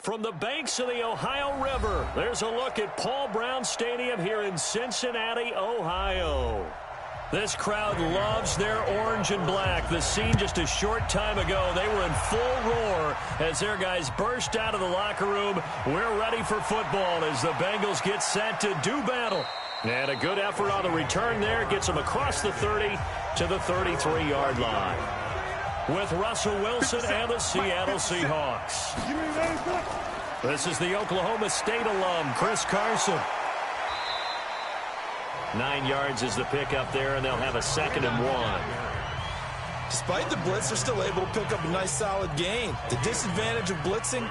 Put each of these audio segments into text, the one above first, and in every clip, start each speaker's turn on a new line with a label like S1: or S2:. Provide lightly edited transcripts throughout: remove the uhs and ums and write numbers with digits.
S1: From the banks of the Ohio River, there's a look at Paul Brown Stadium here in Cincinnati, Ohio. This crowd loves their orange and black. The scene just a short time ago, they were in full roar as their guys burst out of the locker room. We're ready for football as the Bengals get set to do battle. And a good effort on the return there gets them across the 30 to the 33-yard line. With Russell Wilson and the Seattle Seahawks. This is the Oklahoma State alum, Chris Carson. 9 yards is the pickup there, and they'll have a 2nd and 1.
S2: Despite the blitz, they're still able to pick up a nice, solid gain. The disadvantage of blitzing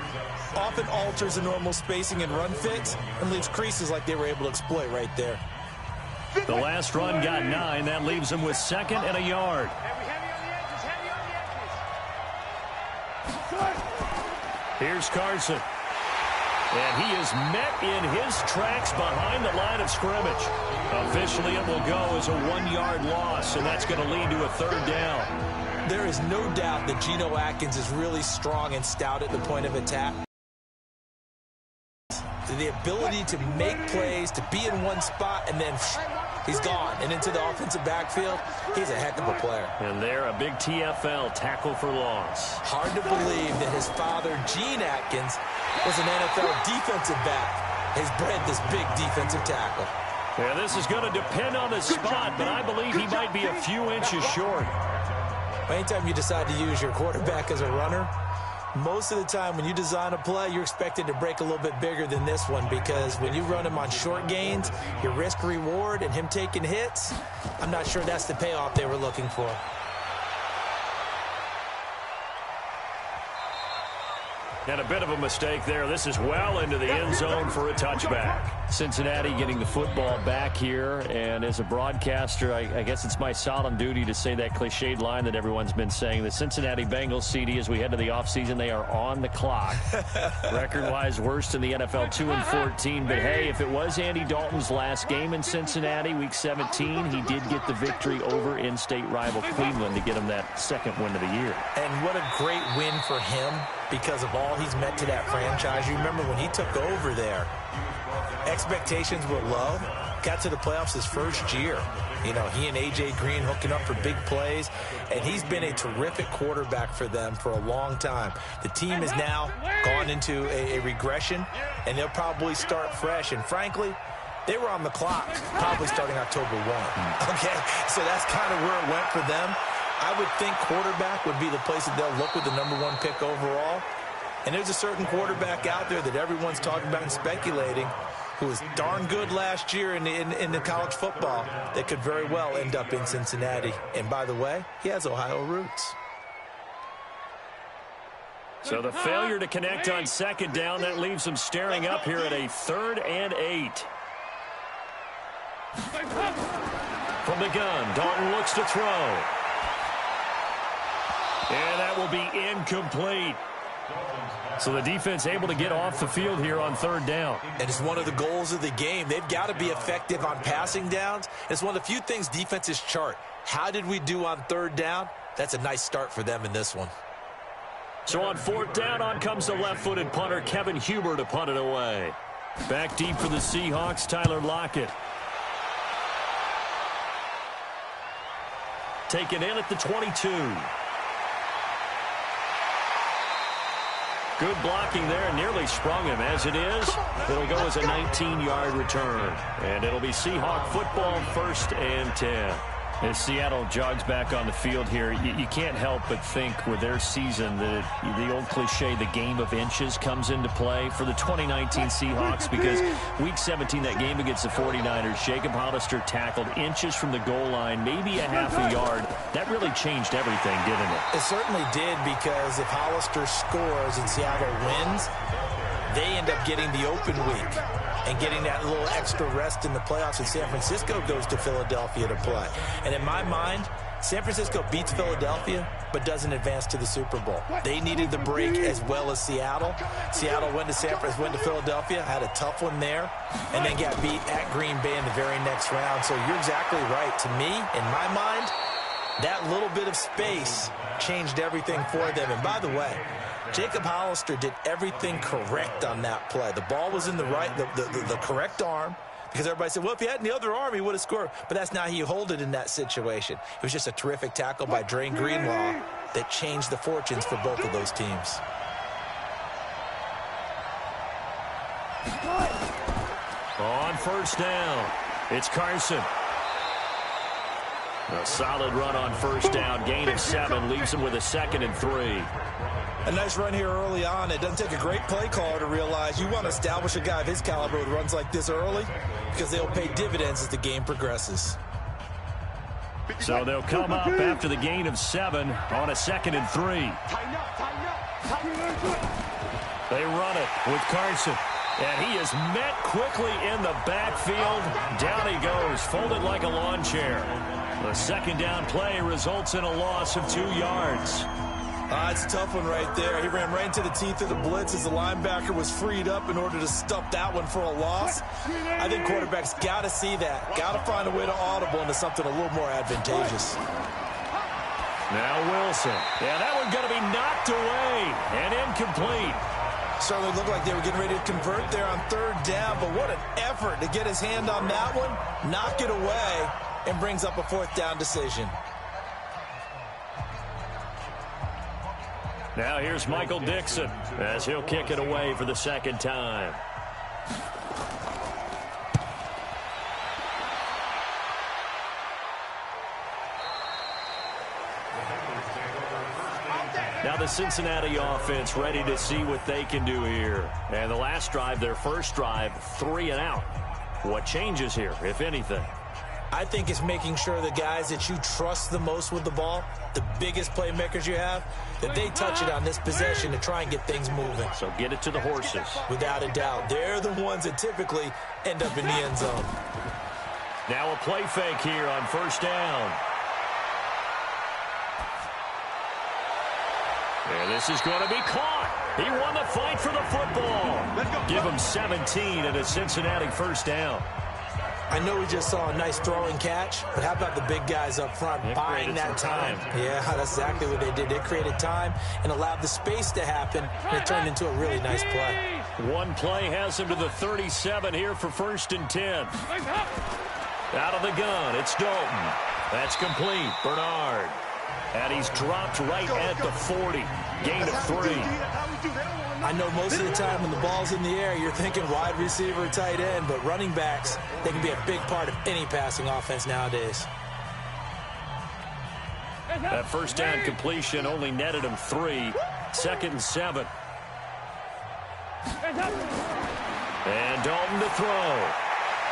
S2: often alters the normal spacing and run fits and leaves creases like they were able to exploit right there.
S1: The last run got 9. That leaves them with 2nd and a yard. Here's Carson. And he is met in his tracks behind the line of scrimmage. Officially, it will go as a 1-yard loss, and that's going to lead to a 3rd down.
S2: There is no doubt that Geno Atkins is really strong and stout at the point of attack. The ability to make plays, to be in one spot, and then he's gone. And into the offensive backfield, he's a heck of a player.
S1: And there, a big TFL, tackle for loss.
S2: Hard to believe that his father, Gene Atkins, was an NFL defensive back. Has bred this big defensive tackle.
S1: Yeah, this is going to depend on the spot, but I believe he might be a few inches short.
S2: Anytime you decide to use your quarterback as a runner, most of the time when you design a play, you're expected to break a little bit bigger than this one, because when you run him on short gains, your risk-reward and him taking hits, I'm not sure that's the payoff they were looking for.
S1: And a bit of a mistake there. This is well into the end zone for a touchback. Cincinnati getting the football back here, and as a broadcaster, I guess it's my solemn duty to say that cliched line that everyone's been saying. The Cincinnati Bengals, CD, as we head to the offseason, they are on the clock. Record-wise, worst in the NFL, 2-14. But, hey, if it was Andy Dalton's last game in Cincinnati, Week 17, he did get the victory over in-state rival Cleveland to get him that 2nd win of the year.
S2: And what a great win for him because of all he's meant to that franchise. You remember when he took over there, expectations were low. Got to the playoffs his first year. You know, he and A.J. Green hooking up for big plays, and he's been a terrific quarterback for them for a long time. The team has now gone into a regression, and they'll probably start fresh. And frankly, they were on the clock probably starting October 1. Okay, so that's kind of where it went for them. I would think quarterback would be the place that they'll look with the #1 pick overall. And there's a certain quarterback out there that everyone's talking about and speculating who was darn good last year in the college football that could very well end up in Cincinnati. And by the way, he has Ohio roots.
S1: So the failure to connect on 2nd down, that leaves them staring up here at a 3rd and 8. From the gun, Dalton looks to throw. And that will be incomplete. So the defense able to get off the field here on 3rd down.
S2: And it's one of the goals of the game. They've got to be effective on passing downs. It's one of the few things defenses chart. How did we do on 3rd down? That's a nice start for them in this one.
S1: So on 4th down, on comes the left-footed punter, Kevin Huber, to punt it away. Back deep for the Seahawks, Tyler Lockett. Taken in at the 22. Good blocking there, nearly sprung him. As it is, it'll go as a 19-yard return. And it'll be Seahawk football, 1st and 10. As Seattle jogs back on the field here, you can't help but think with their season that the old cliche, the game of inches, comes into play for the 2019 Seahawks, because Week 17, that game against the 49ers, Jacob Hollister tackled inches from the goal line, maybe a half a yard. That really changed everything, didn't it?
S2: It certainly did, because if Hollister scores and Seattle wins, they end up getting the open week and getting that little extra rest in the playoffs, and San Francisco goes to Philadelphia to play. And in my mind, San Francisco beats Philadelphia but doesn't advance to the Super Bowl. They needed the break as well as Seattle. Seattle went to Philadelphia, had a tough one there, and then got beat at Green Bay in the very next round. So you're exactly right. To me, in my mind, that little bit of space changed everything for them. And by the way, Jacob Hollister did everything correct on that play. The ball was in the correct arm, because everybody said, well, if he had in the other arm, he would have scored. But that's not how you hold it in that situation. It was just a terrific tackle by Dre Greenlaw that changed the fortunes for both of those teams.
S1: On first down, it's Carson. A solid run on first down. Gain of 7 leaves him with a 2nd and 3.
S2: A nice run here early on. It doesn't take a great play caller to realize you want to establish a guy of his caliber with runs like this early, because they'll pay dividends as the game progresses.
S1: So they'll come up after the gain of 7 on a 2nd and 3. They run it with Carson. And he is met quickly in the backfield. Down he goes, folded like a lawn chair. The 2nd down play results in a loss of 2 yards.
S2: It's a tough one right there. He ran right into the teeth of the blitz as the linebacker was freed up in order to stuff that one for a loss. I think quarterbacks got to see that. Got to find a way to audible into something a little more advantageous.
S1: Now Wilson. Yeah, that one going to be knocked away and incomplete.
S2: Certainly looked like they were getting ready to convert there on 3rd down, but what an effort to get his hand on that one, knock it away, and brings up a 4th down decision.
S1: Now here's Michael Dixon as he'll kick it away for the 2nd time. Now the Cincinnati offense ready to see what they can do here. And the last drive, their first drive, 3 and out. What changes here, if anything?
S2: I think it's making sure the guys that you trust the most with the ball, the biggest playmakers you have, that they touch it on this possession to try and get things moving.
S1: So get it to the horses.
S2: Without a doubt. They're the ones that typically end up in the end zone.
S1: Now a play fake here on first down. And this is going to be caught. He won the fight for the football. Give him 17 and a Cincinnati first down.
S2: I know we just saw a nice throwing catch, but how about the big guys up front buying that time? Yeah, that's exactly what they did. They created time and allowed the space to happen, and it turned into a really nice play.
S1: One play has him to the 37 here for 1st and 10. Out of the gun, it's Dalton. That's complete. Bernard. And he's dropped right at the 40. Gain of 3.
S2: I know most of the time when the ball's in the air, you're thinking wide receiver, tight end, but running backs, they can be a big part of any passing offense nowadays.
S1: That first down completion only netted him 3. 2nd and 7. And Dalton to throw.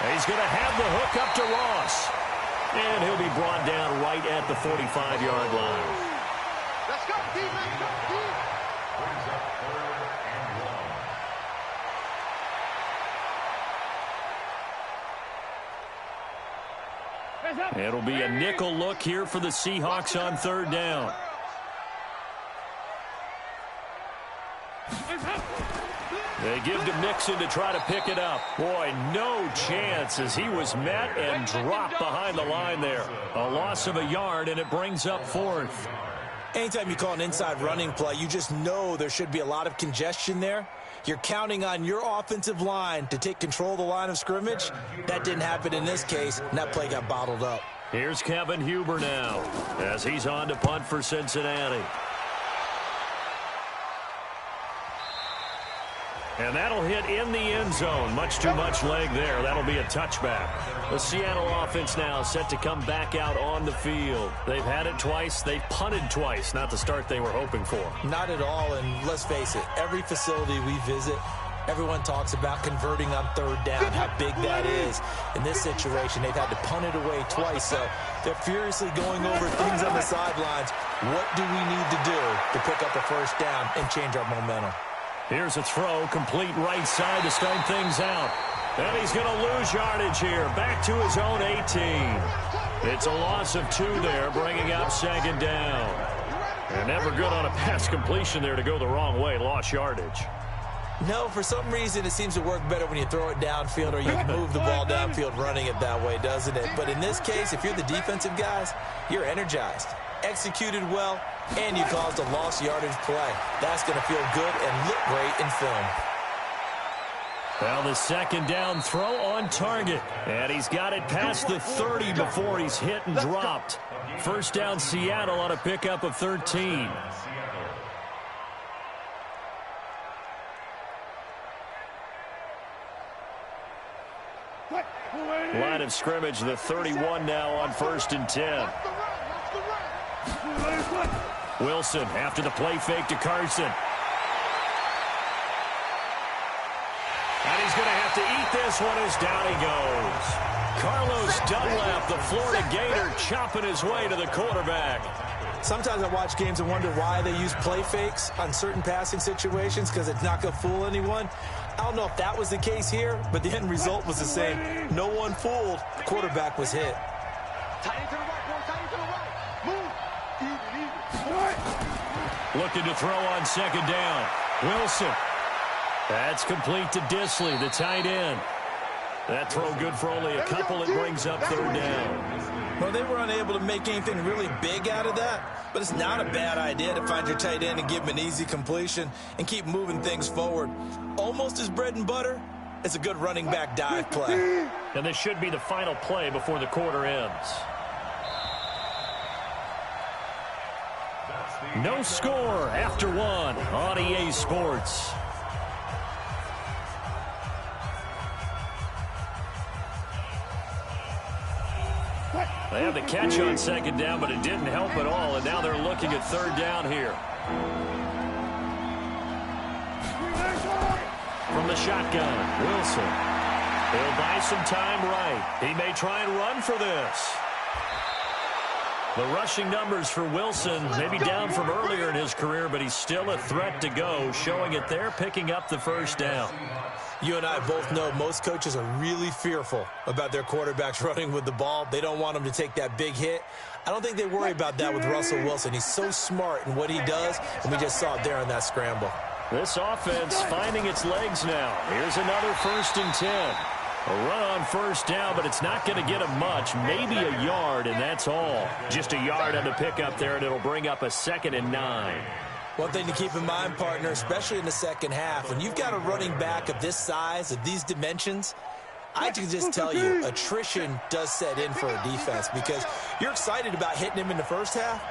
S1: He's going to have the hook up to Ross. And he'll be brought down right at the 45-yard line.
S3: Let's go, D. Let's go, D.
S1: It'll be a nickel look here for the Seahawks on 3rd down. They give to Mixon to try to pick it up. Boy, no chance as he was met and dropped behind the line there. A loss of a yard, and it brings up 4th.
S2: Anytime you call an inside running play, you just know there should be a lot of congestion there. You're counting on your offensive line to take control of the line of scrimmage. That didn't happen in this case, and that play got bottled up.
S1: Here's Kevin Huber now as he's on to punt for Cincinnati. And that'll hit in the end zone. Much too much leg there. That'll be a touchback. The Seattle offense now set to come back out on the field. They've had it twice. They've punted twice. Not the start they were hoping for.
S2: Not at all, and let's face it, every facility we visit, everyone talks about converting on 3rd down, how big that is. In this situation, they've had to punt it away twice, so they're furiously going over things on the sidelines. What do we need to do to pick up a first down and change our momentum?
S1: Here's a throw, complete right side to start things out. And he's going to lose yardage here, back to his own 18. It's a loss of 2 there, bringing up 2nd down. And never good on a pass completion there to go the wrong way, lost yardage.
S2: No, for some reason it seems to work better when you throw it downfield or you can move the ball downfield running it that way, doesn't it? But in this case, if you're the defensive guys, you're energized. executed well, and you caused a lost yardage play. That's going to feel good and look great in film.
S1: Well, the second down throw on target. And he's got it past the 30 before he's hit and dropped. First down, Seattle on a pickup of 13. Line of scrimmage, the 31 now on 1st and 10. Wilson after the play fake to Carson. And he's going to have to eat this one as down he goes. Carlos Dunlap, the Florida Gator, chopping his way to the quarterback.
S2: Sometimes I watch games and wonder why they use play fakes on certain passing situations, because it's not going to fool anyone. I don't know if that was the case here, but the end result was the same. No one fooled. The quarterback was hit.
S1: Looking to throw on second down. Wilson. That's complete to Disley, the tight end. That throw good for only a couple. It brings up third down.
S2: Well, they were unable to make anything really big out of that, but it's not a bad idea to find your tight end and give him an easy completion and keep moving things forward. Almost his bread and butter. It's a good running back dive play.
S1: And this should be the final play before the quarter ends. No score after one on EA Sports. They have the catch on second down, but it didn't help at all, and now they're looking at third down here. From the shotgun, Wilson. He'll buy some time right. He may try and run for this. The rushing numbers for Wilson may be down from earlier in his career, but he's still a threat to go, showing it there, picking up the first down.
S2: You and I both know most coaches are really fearful about their quarterbacks running with the ball. They don't want them to take that big hit. I don't think they worry about that with Russell Wilson. He's so smart in what he does, and we just saw it there on that scramble.
S1: This offense finding its legs now. Here's another 1st and 10. A run on first down, but it's not going to get him much. Maybe a yard, and that's all. Just a yard on the pickup there, and it'll bring up a 2nd and 9.
S2: One thing to keep in mind, partner, especially in the second half, when you've got a running back of this size, of these dimensions, I can just tell you, attrition does set in for a defense, because you're excited about hitting him in the first half.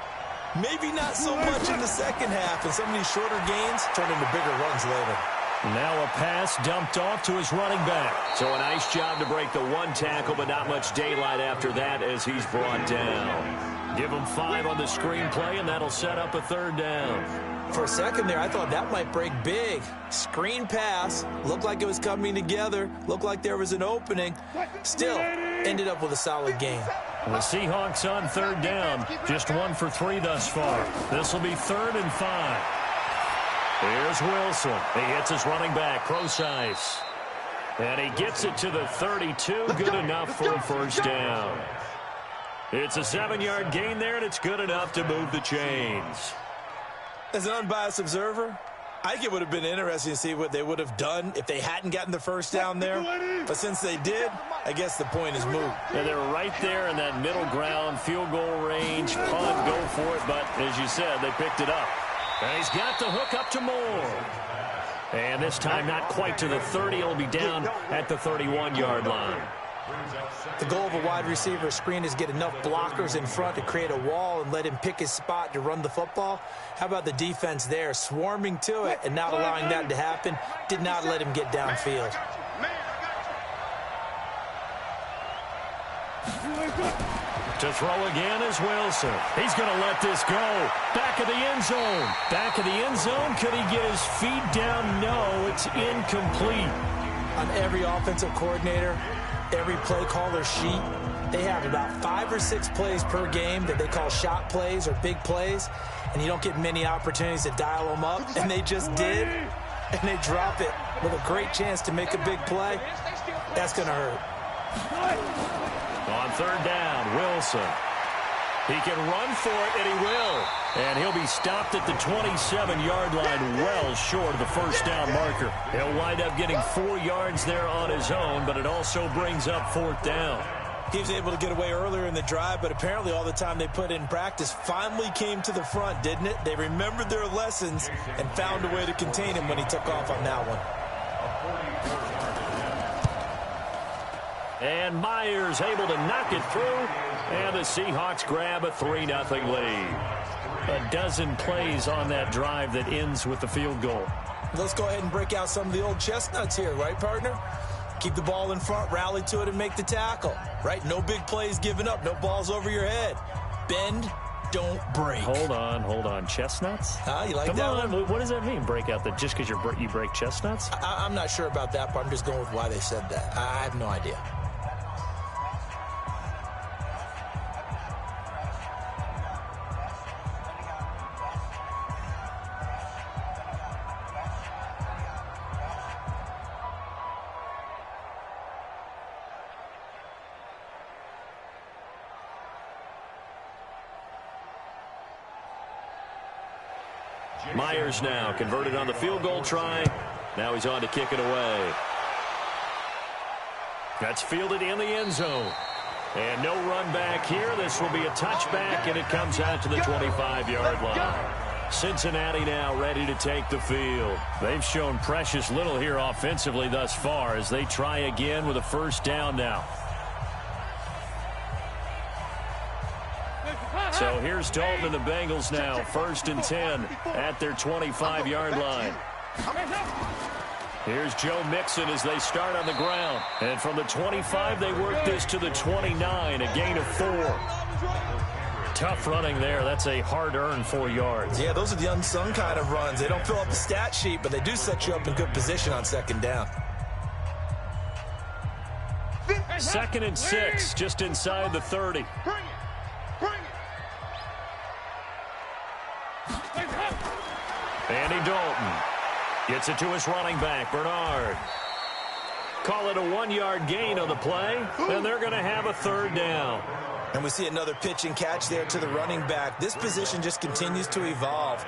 S2: Maybe not so much in the second half, and some of these shorter gains turn into bigger runs later.
S1: Now a pass dumped off to his running back. So a nice job to break the one tackle, but not much daylight after that as he's brought down. Give him 5 on the screen play, and that'll set up a third down.
S2: For a second there, I thought that might break big. Screen pass, looked like it was coming together, looked like there was an opening. Still, ended up with a solid gain.
S1: The Seahawks on third down, just 1 for 3 thus far. This will be 3rd and 5. Here's Wilson. He hits his running back, Procise. And he gets it to the 32. Good enough for a first down. It's a 7-yard gain there, and it's good enough to move the chains.
S2: As an unbiased observer, I think it would have been interesting to see what they would have done if they hadn't gotten the first down there. But since they did, I guess the point is moved.
S1: And they're right there in that middle ground, field goal range, punt, go for it. But as you said, they picked it up. And he's got the hook up to Moore. And this time not quite to the 30. He'll be down at the 31-yard line.
S2: The goal of a wide receiver screen is get enough blockers in front to create a wall and let him pick his spot to run the football. How about the defense there, swarming to it and not allowing that to happen? Did not let him get downfield.
S1: To throw again is Wilson. He's going to let this go. Back of the end zone. Back of the end zone. Could he get his feet down? No, it's incomplete.
S2: On every offensive coordinator, every play caller sheet, they have about 5 or 6 plays per game that they call shot plays or big plays, and you don't get many opportunities to dial them up, and they just did, and they drop it with a great chance to make a big play. That's going to hurt.
S1: On third down, Wilson. He can run for it, and he will. And he'll be stopped at the 27-yard line, well short of the first down marker. He'll wind up getting 4 yards there on his own, but it also brings up 4th down.
S2: He was able to get away earlier in the drive, but apparently all the time they put in practice finally came to the front, didn't it? They remembered their lessons and found a way to contain him when he took off on that one.
S1: And Myers able to knock it through, and the Seahawks grab a 3-0 lead. A dozen plays on that drive that ends with the field goal.
S2: Let's go ahead and break out some of the old chestnuts here, right, partner? Keep the ball in front, rally to it, and make the tackle, right? No big plays given up, no balls over your head. Bend, don't break.
S1: Hold on. Chestnuts?
S2: You like
S1: Come
S2: that
S1: on.
S2: one?
S1: What does that mean, break out? That just because you break chestnuts?
S2: I'm not sure about that, but I'm just going with why they said that. I have no idea.
S1: Myers now converted on the field goal try. Now he's on to kick it away. That's fielded in the end zone. And no run back here. This will be a touchback, and it comes out to the 25-yard line. Cincinnati now ready to take the field. They've shown precious little here offensively thus far as they try again with a first down now. So here's Dalton and the Bengals now, 1st and 10 at their 25-yard line. Here's Joe Mixon as they start on the ground. And from the 25, they work this to the 29, a gain of 4. Tough running there. That's a hard-earned 4 yards.
S2: Yeah, those are the unsung kind of runs. They don't fill up the stat sheet, but they do set you up in good position on 2nd down.
S1: 2nd and 6, just inside the 30. Andy Dalton gets it to his running back, Bernard. Call it a 1-yard gain on the play, and they're going to have a 3rd down.
S2: And we see another pitch and catch there to the running back. This position just continues to evolve.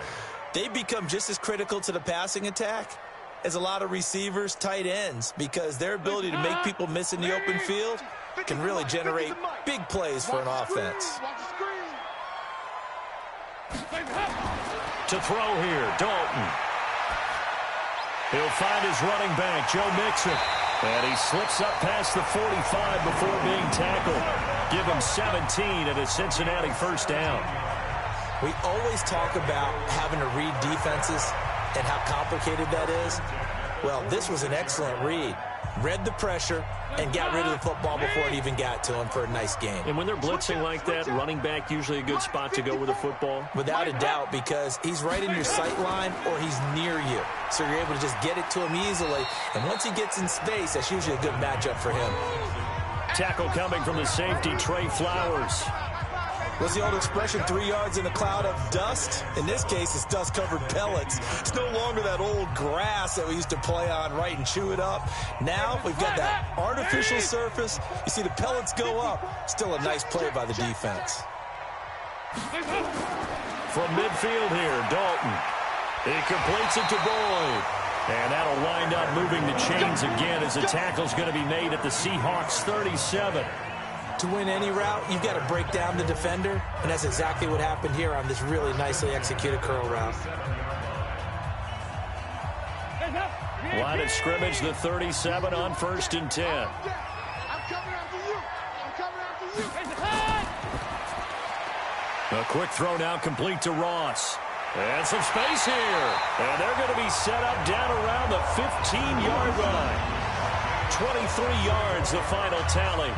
S2: They become just as critical to the passing attack as a lot of receivers, tight ends, because their ability to make people miss in the open field can really generate big plays for an offense.
S1: To throw here, Dalton. He'll find his running back, Joe Mixon. And he slips up past the 45 before being tackled. Give him 17 at a Cincinnati first down.
S2: We always talk about having to read defenses and how complicated that is. Well, this was an excellent read. Read the pressure and got rid of the football before it even got to him for a nice game.
S1: And when they're blitzing like that, running back usually a good spot to go with the football?
S2: Without a doubt, because he's right in your sight line or he's near you. So you're able to just get it to him easily. And once he gets in space, that's usually a good matchup for him.
S1: Tackle coming from the safety, Trey Flowers.
S2: What's the old expression, 3 yards in a cloud of dust? In this case, it's dust-covered pellets. It's no longer that old grass that we used to play on, right, and chew it up. Now we've got that artificial surface. You see the pellets go up. Still a nice play by the defense.
S1: From midfield here, Dalton. He completes it to Boyd. And that'll wind up moving the chains again as the tackle's going to be made at the Seahawks 37.
S2: To win any route, you've got to break down the defender, and that's exactly what happened here on this really nicely executed curl route.
S1: Line of scrimmage, the 37 on 1st and 10.
S3: I'm coming after you. I'm coming after you.
S1: A quick throw now complete to Ross. And some space here. And they're going to be set up down around the 15-yard line. 23 yards, the final tally.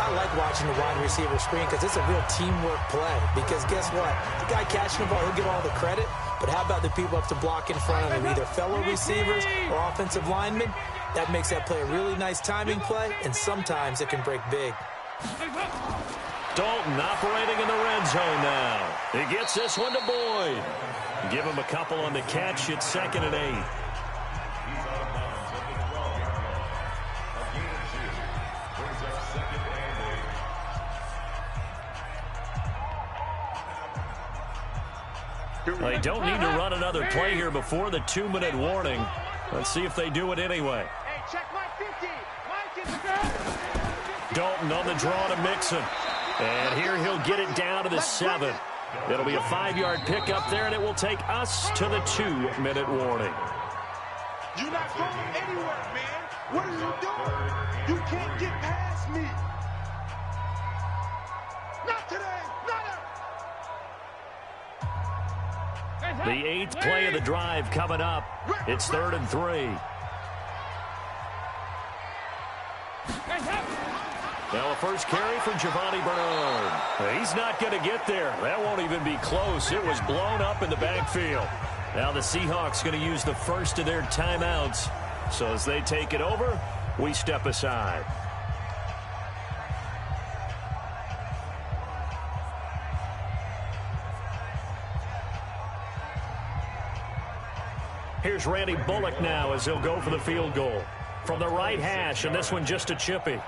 S2: I like watching the wide receiver screen because it's a real teamwork play. Because guess what? The guy catching the ball, he'll get all the credit. But how about the people up to block in front of him, either fellow receivers or offensive linemen? That makes that play a really nice timing play, and sometimes it can break big.
S1: Dalton operating in the red zone now. He gets this one to Boyd. Give him a couple on the catch. It's 2nd and 8. They don't need to run another play here before the 2-minute warning. Let's see if they do it anyway.
S3: Hey, check my 50.
S1: Dalton on the draw to Mixon. And here he'll get it down to the 7. It'll be a 5-yard pickup there, and it will take us to the 2-minute warning.
S3: You're not going anywhere, man. What are you doing? You can't get past me. Not today. Not
S1: The 8th play of the drive coming up. It's 3rd and 3. Now a first carry for Giovanni Bernard. He's not going to get there. That won't even be close. It was blown up in the backfield. Now the Seahawks going to use the first of their timeouts. So as they take it over, we step aside. Here's Randy Bullock now as he'll go for the field goal. From the right hash, and this one just a chippy.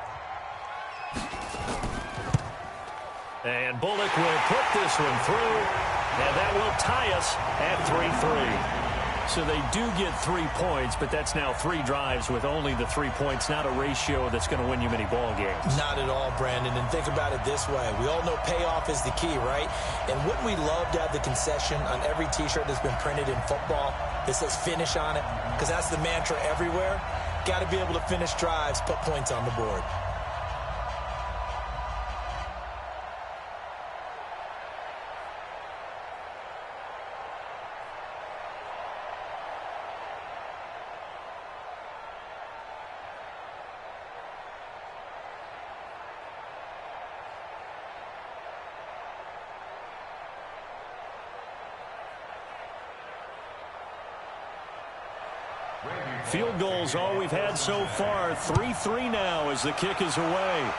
S1: And Bullock will put this one through, and that will tie us at 3-3. So they do get 3 points, but that's now 3 drives with only the 3 points, not a ratio that's going to win you many ball games.
S2: Not at all, Brandon, and think about it this way. We all know payoff is the key, right? And wouldn't we love to have the concession on every T-shirt that's been printed in football that says finish on it? Because that's the mantra everywhere. Got to be able to finish drives, put points on the board.
S1: Field goals all we've had so far. 3-3 now as the kick is away.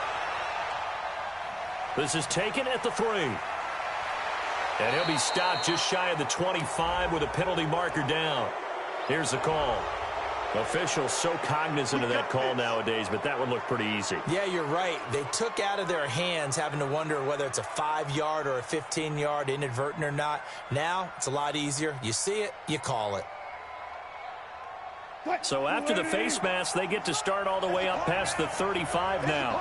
S1: This is taken at the 3. And he'll be stopped just shy of the 25 with a penalty marker down. Here's the call. Officials so cognizant of that call nowadays, but that one looked pretty easy.
S2: Yeah, you're right. They took out of their hands having to wonder whether it's a 5-yard or a 15-yard inadvertent or not. Now it's a lot easier. You see it, you call it.
S1: So after the face mask, they get to start all the way up past the 35 now.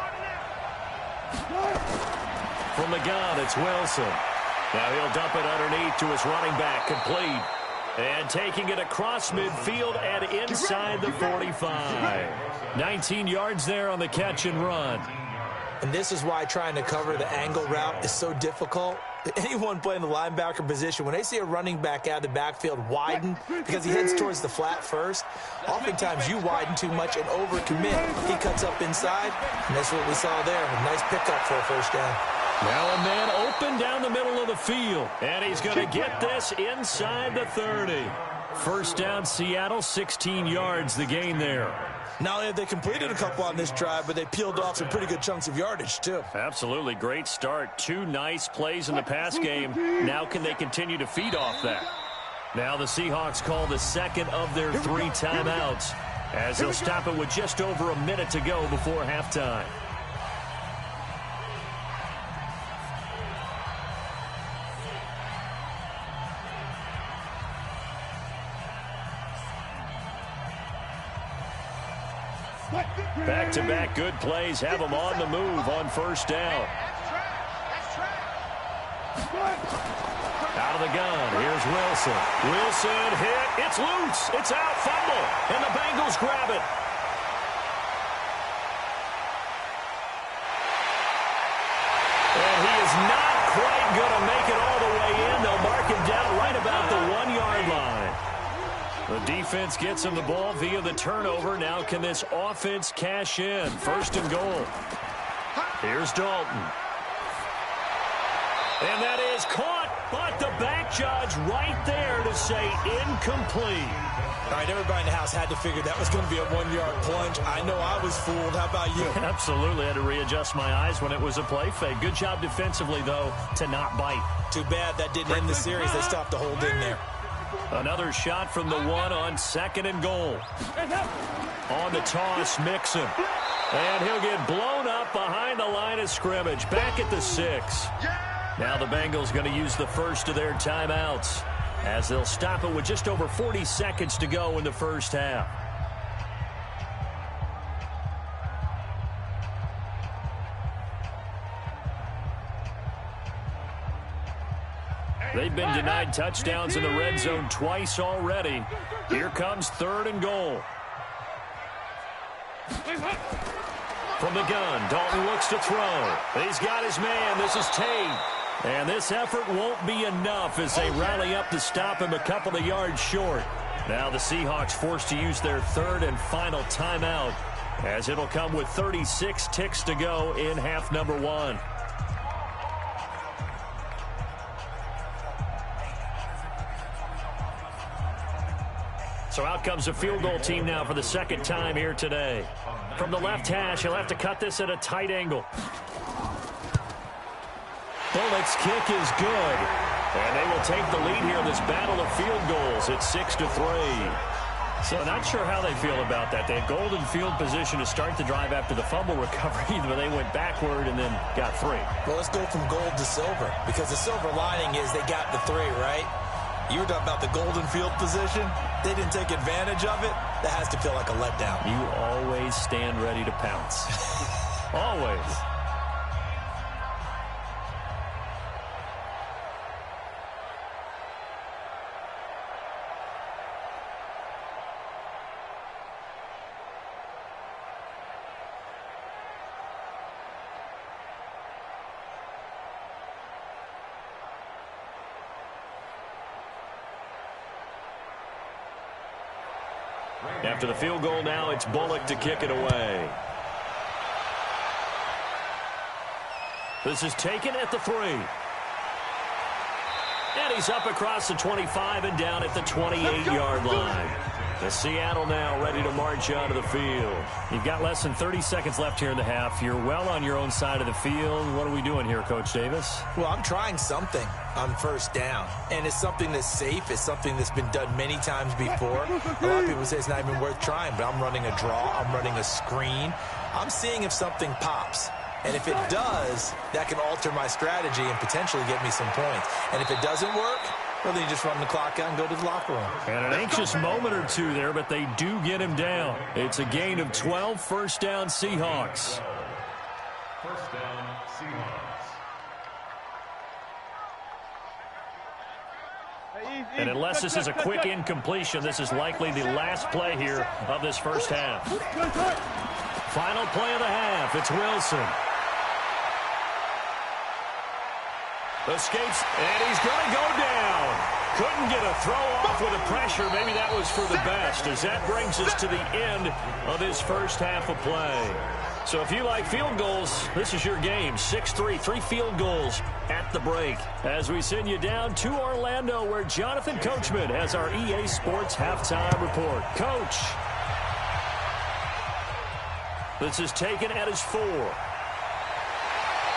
S1: From the gun, it's Wilson. Now he'll dump it underneath to his running back, complete. And taking it across midfield and inside the 45. 19 yards there on the catch and run.
S2: And this is why trying to cover the angle route is so difficult. Anyone playing the linebacker position, when they see a running back out of the backfield widen because he heads towards the flat first, oftentimes you widen too much and overcommit. He cuts up inside, and that's what we saw there. A nice pickup for a first down.
S1: Now a man open down the middle of the field, and he's going to get this inside the 30. First down, Seattle, 16 yards the gain there.
S2: Not only have they completed a couple on this drive, but they peeled off some pretty good chunks of yardage, too.
S1: Absolutely. Great start. 2 nice plays in the pass game. Now can they continue to feed off that? Now the Seahawks call the second of their 3 timeouts as they'll stop it with just over a minute to go before halftime. Back-to-back good plays have them on the move on first down. Out of the gun, here's Wilson. Wilson hit, it's loose, it's out, fumble, and the Bengals grab it. And he is not quite going to make it all the way in. They'll mark him down right about the 1-yard line. The defense gets him the ball via the turnover. Now can this offense cash in? First and goal. Here's Dalton. And that is caught, but the back judge right there to say incomplete.
S2: All right, everybody in the house had to figure that was going to be a 1-yard plunge. I know I was fooled. How about you?
S1: Absolutely. Had to readjust my eyes when it was a play fake. Good job defensively, though, to not bite.
S2: Too bad that didn't end the series. They stopped the hold in there.
S1: Another shot from the 1 on second and goal. On the toss, Mixon. And he'll get blown up behind the line of scrimmage. Back at the 6. Now the Bengals going to use the first of their timeouts as they'll stop it with just over 40 seconds to go in the first half. They've been denied touchdowns in the red zone twice already. Here comes 3rd and goal. From the gun, Dalton looks to throw. He's got his man. This is Tate. And this effort won't be enough as they rally up to stop him a couple of yards short. Now the Seahawks forced to use their 3rd and final timeout, as it'll come with 36 ticks to go in half number 1. So out comes a field goal team now for the 2nd time here today. From the left hash, he'll have to cut this at a tight angle. Bullock's kick is good. And they will take the lead here in this battle of field goals. It's 6-3. So not sure how they feel about that. They had golden field position to start the drive after the fumble recovery, but they went backward and then got 3.
S2: Well, let's go from gold to silver, because the silver lining is they got the 3, right? You were talking about the golden field position. They didn't take advantage of it. That has to feel like a letdown.
S1: You always stand ready to pounce. Always. After the field goal now, it's Bullock to kick it away. This is taken at the 3. And he's up across the 25 and down at the 28-yard line. The Seattle now ready to march onto the field. You've got less than 30 seconds left here in the half. You're well on your own side of the field. What are we doing here, Coach Davis?
S2: Well, I'm trying something on 1st down. And it's something that's safe. It's something that's been done many times before. A lot of people say it's not even worth trying, but I'm running a draw. I'm running a screen. I'm seeing if something pops. And if it does, that can alter my strategy and potentially get me some points. And if it doesn't work, well, then you just run the clock out and go to the locker room.
S1: And an anxious moment or two there, but they do get him down. It's a gain of 12, 1st down Seahawks.
S4: 1st down Seahawks.
S1: And unless this is a quick incompletion, this is likely the last play here of this 1st half. Final play of the half. It's Wilson. Escapes, and he's going to go down. Couldn't get a throw off with the pressure. Maybe that was for the best, as that brings us to the end of this 1st half of play. So if you like field goals, this is your game. 6-3, 3 field goals at the break. As we send you down to Orlando, where Jonathan Coachman has our EA Sports halftime report. Coach. This is taken at his 4.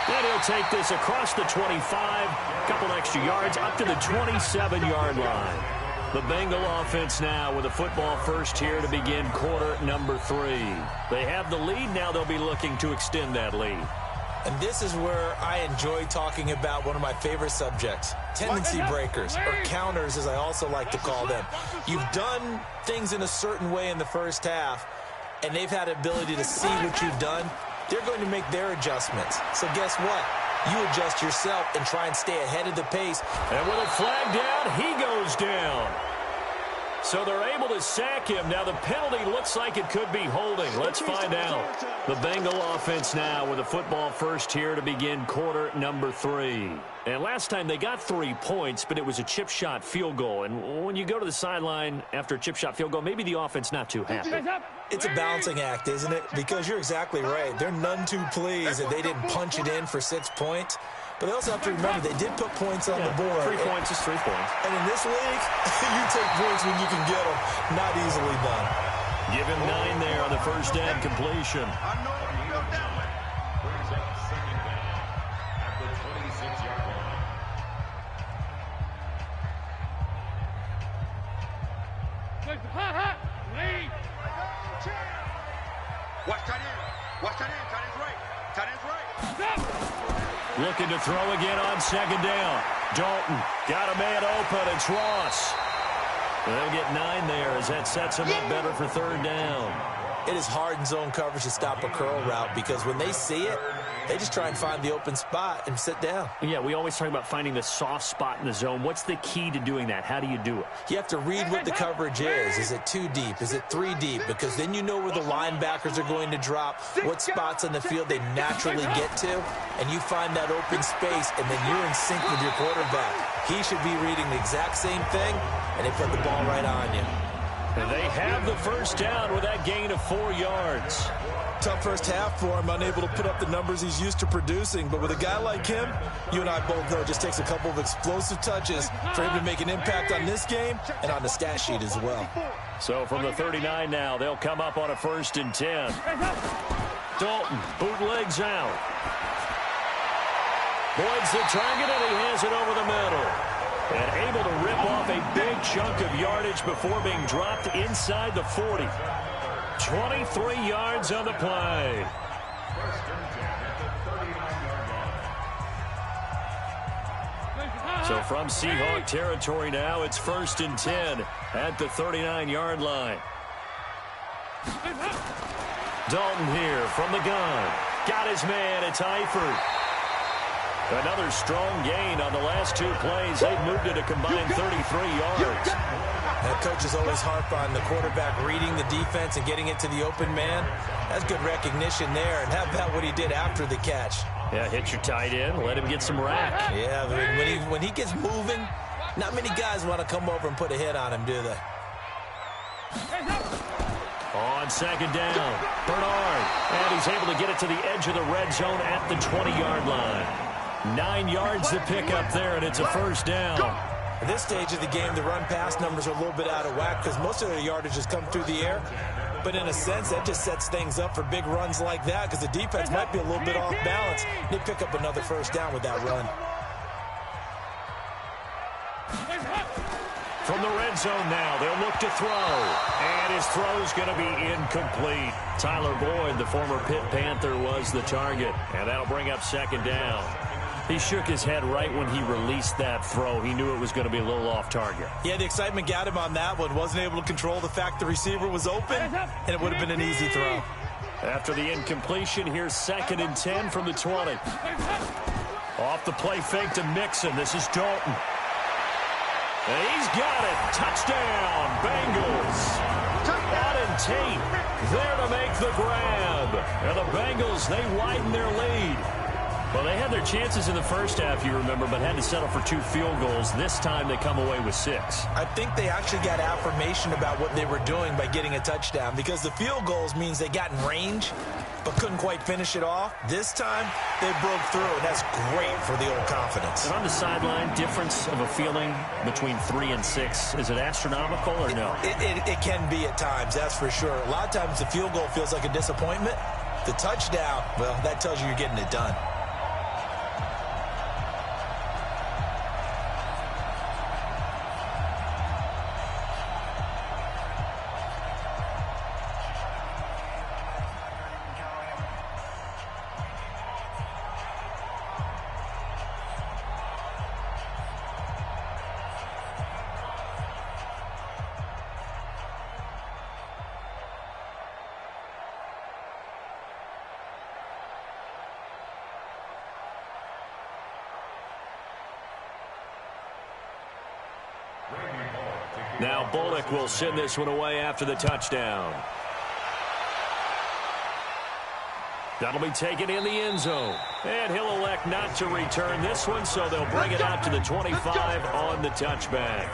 S1: And he'll take this across the 25, a couple extra yards, up to the 27-yard line. The Bengal offense now with a football first here to begin quarter number 3. They have the lead. Now they'll be looking to extend that lead.
S2: And this is where I enjoy talking about one of my favorite subjects, tendency breakers, or counters, as I also like to call them. You've done things in a certain way in the 1st half, and they've had the ability to see what you've done. They're going to make their adjustments. So guess what? You adjust yourself and try and stay ahead of the pace.
S1: And with a flag down, he goes down. So they're able to sack him. Now the penalty looks like it could be holding. Let's find out. The Bengal offense now with a football first here to begin quarter number 3. And last time they got 3 points, but it was a chip shot field goal. And when you go to the sideline after a chip shot field goal, maybe the offense not too happy.
S2: It's a balancing act, isn't it? Because you're exactly right. They're none too pleased that they didn't punch it in for 6 points. But they also have to remember they did put points on the board.
S1: 3 points is 3 points.
S2: And in this league, you take points when you can get them. Not easily done.
S1: Give him 9 there on the first down completion.
S4: I know you felt that way. Brings up 2nd down at the 26-yard line.
S3: Watch tight end. Watch tight end. Tight end's right. Tight end's right.
S1: Looking to throw again on 2nd down. Dalton got a man open. It's Ross. They'll get 9 there as that sets him up better for 3rd down.
S2: it is hard in zone coverage to stop a curl route because when they see it, they just try and find the open spot and sit down.
S1: Yeah, we always talk about finding the soft spot in the zone. What's the key to doing that? How do you do it?
S2: You have to read what the coverage is. Is it 2 deep? Is it 3 deep? Because then you know where the linebackers are going to drop, what spots on the field they naturally get to, and you find that open space, and then you're in sync with your quarterback. He should be reading the exact same thing, and they put the ball right on you.
S1: And they have the first down with that gain of 4 yards.
S2: Tough first half for him, unable to put up the numbers he's used to producing. But with a guy like him, you and I both know it just takes a couple of explosive touches for him to make an impact on this game and on the stat sheet as well.
S1: So from the 39 now, they'll come up on a 1st and 10. Dalton bootlegs out. Boyd's the target, and he has it over the middle. And able to rip off a big chunk of yardage before being dropped inside the 40. 23 yards on the play. So from Seahawk territory now, it's 1st and 10 at the 39-yard line. Dalton here from the gun. Got his man. It's Eifert. Another strong gain on the last 2 plays. They've moved it a combined 33 yards.
S2: That coach is always harp on the quarterback reading the defense and getting it to the open man. That's good recognition there. And how about what he did after the catch?
S1: Yeah, hit your tight end. Let him get some rack.
S2: Yeah, when he gets moving, not many guys want to come over and put a hit on him, do they?
S1: On 2nd down, Bernard. And he's able to get it to the edge of the red zone at the 20-yard line. 9 yards to pick up there, and it's a 1st down.
S2: At this stage of the game, the run-pass numbers are a little bit out of whack because most of their yardage has come through the air. But in a sense, that just sets things up for big runs like that because the defense might be a little bit off balance. They pick up another 1st down with that run.
S1: From the red zone now, they'll look to throw. And his throw's going to be incomplete. Tyler Boyd, the former Pitt Panther, was the target. And that'll bring up 2nd down. He shook his head right when he released that throw. He knew it was going to be a little off target.
S2: Yeah, the excitement got him on that one. Wasn't able to control the fact the receiver was open, and it would have been an easy throw.
S1: After the incompletion, here's 2nd and 10 from the 20. Off the play fake to Mixon. This is Dalton. And he's got it. Touchdown, Bengals. Auden Tate there to make the grab. And the Bengals, they widen their lead. Well, they had their chances in the first half, you remember, but had to settle for 2 field goals. This time they come away with 6.
S2: I think they actually got affirmation about what they were doing by getting a touchdown because the field goals means they got in range but couldn't quite finish it off. This time they broke through, and that's great for the old confidence.
S1: And on the sideline, difference of a feeling between 3 and 6, is it astronomical or no?
S2: It can be at times, that's for sure. A lot of times the field goal feels like a disappointment. The touchdown, well, that tells you you're getting it done.
S1: Now Bullock will send this one away after the touchdown. That'll be taken in the end zone. And he'll elect not to return this one, so they'll bring it out to the 25 on the touchback.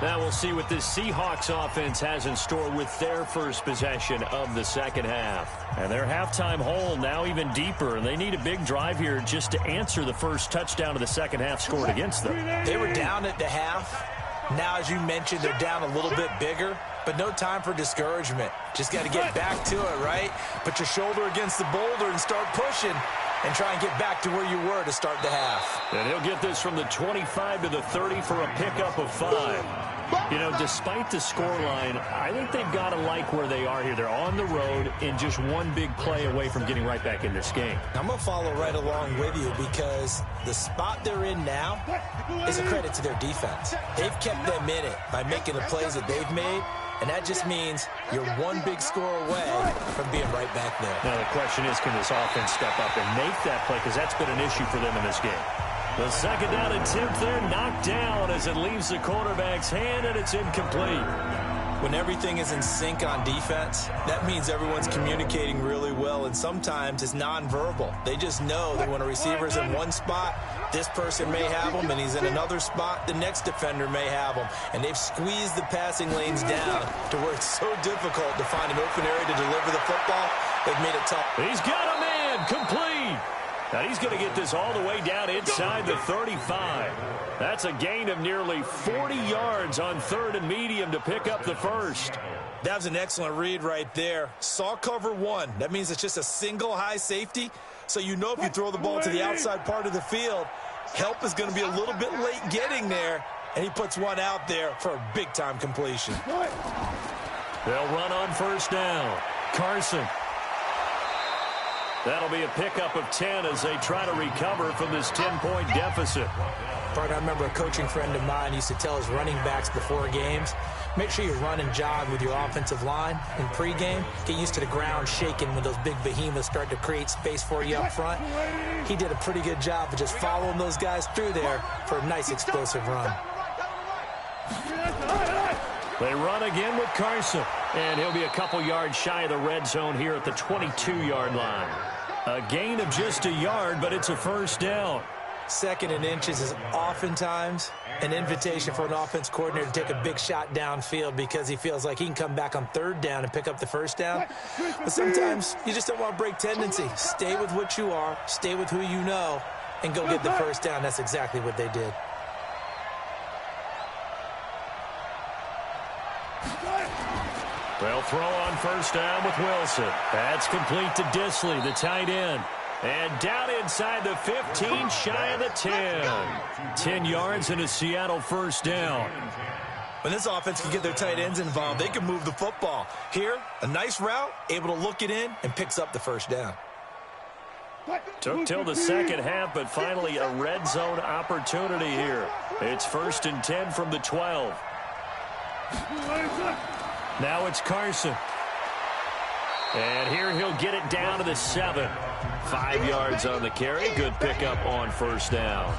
S1: Now we'll see what this Seahawks offense has in store with their first possession of the second half. And their halftime hole now even deeper, and they need a big drive here just to answer the first touchdown of the second half scored against them.
S2: They were down at the half. Now, as you mentioned, they're down a little bit bigger, but no time for discouragement. Just got to get back to it, right? Put your shoulder against the boulder and start pushing and try and get back to where you were to start the half.
S1: And he'll get this from the 25 to the 30 for a pickup of 5. You know, despite the scoreline, I think they've got to like where they are here. They're on the road and just one big play away from getting right back in this game.
S2: I'm going to follow right along with you because the spot they're in now is a credit to their defense. They've kept them in it by making the plays that they've made, And that just means you're one big score away from being right back there.
S1: Now the question is, can this offense step up and make that play? Because that's been an issue for them in this game. The second down attempt there knocked down as it leaves the quarterback's hand, and it's incomplete.
S2: When everything is in sync on defense, that means everyone's communicating really well, and sometimes it's nonverbal. They just know that when a receiver's in one spot, this person may have him, and he's in another spot, the next defender may have him. And they've squeezed the passing lanes down to where it's so difficult to find an open area to deliver the football. They've made it tough.
S1: He's got a man, complete. Now he's going to get this all the way down inside the 35. That's a gain of nearly 40 yards on 3rd and medium to pick up the first.
S2: That was an excellent read right there. Saw cover 1. That means it's just a single high safety. So you know if you throw the ball to the outside part of the field, help is going to be a little bit late getting there. And he puts one out there for a big-time completion.
S1: They'll run on first down. Carson. That'll be a pickup of 10 as they try to recover from this 10-point deficit.
S2: Bart, I remember a coaching friend of mine used to tell his running backs before games, make sure you run and jog with your offensive line in pregame. Get used to the ground shaking when those big behemoths start to create space for you up front. He did a pretty good job of just following those guys through there for a nice explosive run.
S1: They run again with Carson, and he'll be a couple yards shy of the red zone here at the 22-yard line. A gain of just a yard, but it's a first down.
S2: 2nd and inches is oftentimes an invitation for an offense coordinator to take a big shot downfield because he feels like he can come back on 3rd down and pick up the first down. But sometimes you just don't want to break tendency. Stay with what you are, stay with who you know, and go get the first down. That's exactly what they did.
S1: They'll throw on first down with Wilson. That's complete to Disley, the tight end. And down inside the 15, shy of the 10. 10 yards and a Seattle first down.
S2: When this offense can get their tight ends involved, they can move the football. Here, a nice route, able to look it in, and picks up the first down.
S1: Took till the second half, but finally a red zone opportunity here. It's 1st and 10 from the 12. Now it's Carson. And here he'll get it down to the 7. 5 yards on the carry. Good pickup on first down.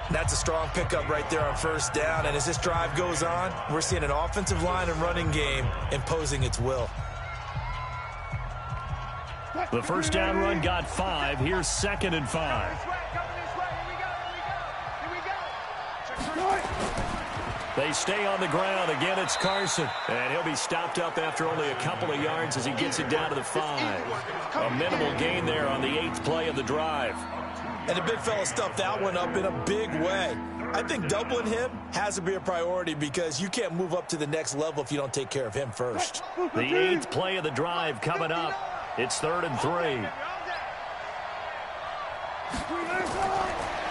S2: That's a strong pickup right there on first down. And as this drive goes on, we're seeing an offensive line and running game imposing its will.
S1: The first down run got 5. Here's 2nd and 5. They stay on the ground. Again, it's Carson. And he'll be stopped up after only a couple of yards as he gets it down to the 5. A minimal gain there on the 8th play of the drive.
S2: And the big fella stuffed that one up in a big way. I think doubling him has to be a priority because you can't move up to the next level if you don't take care of him first.
S1: The 8th play of the drive coming up. It's 3rd and 3.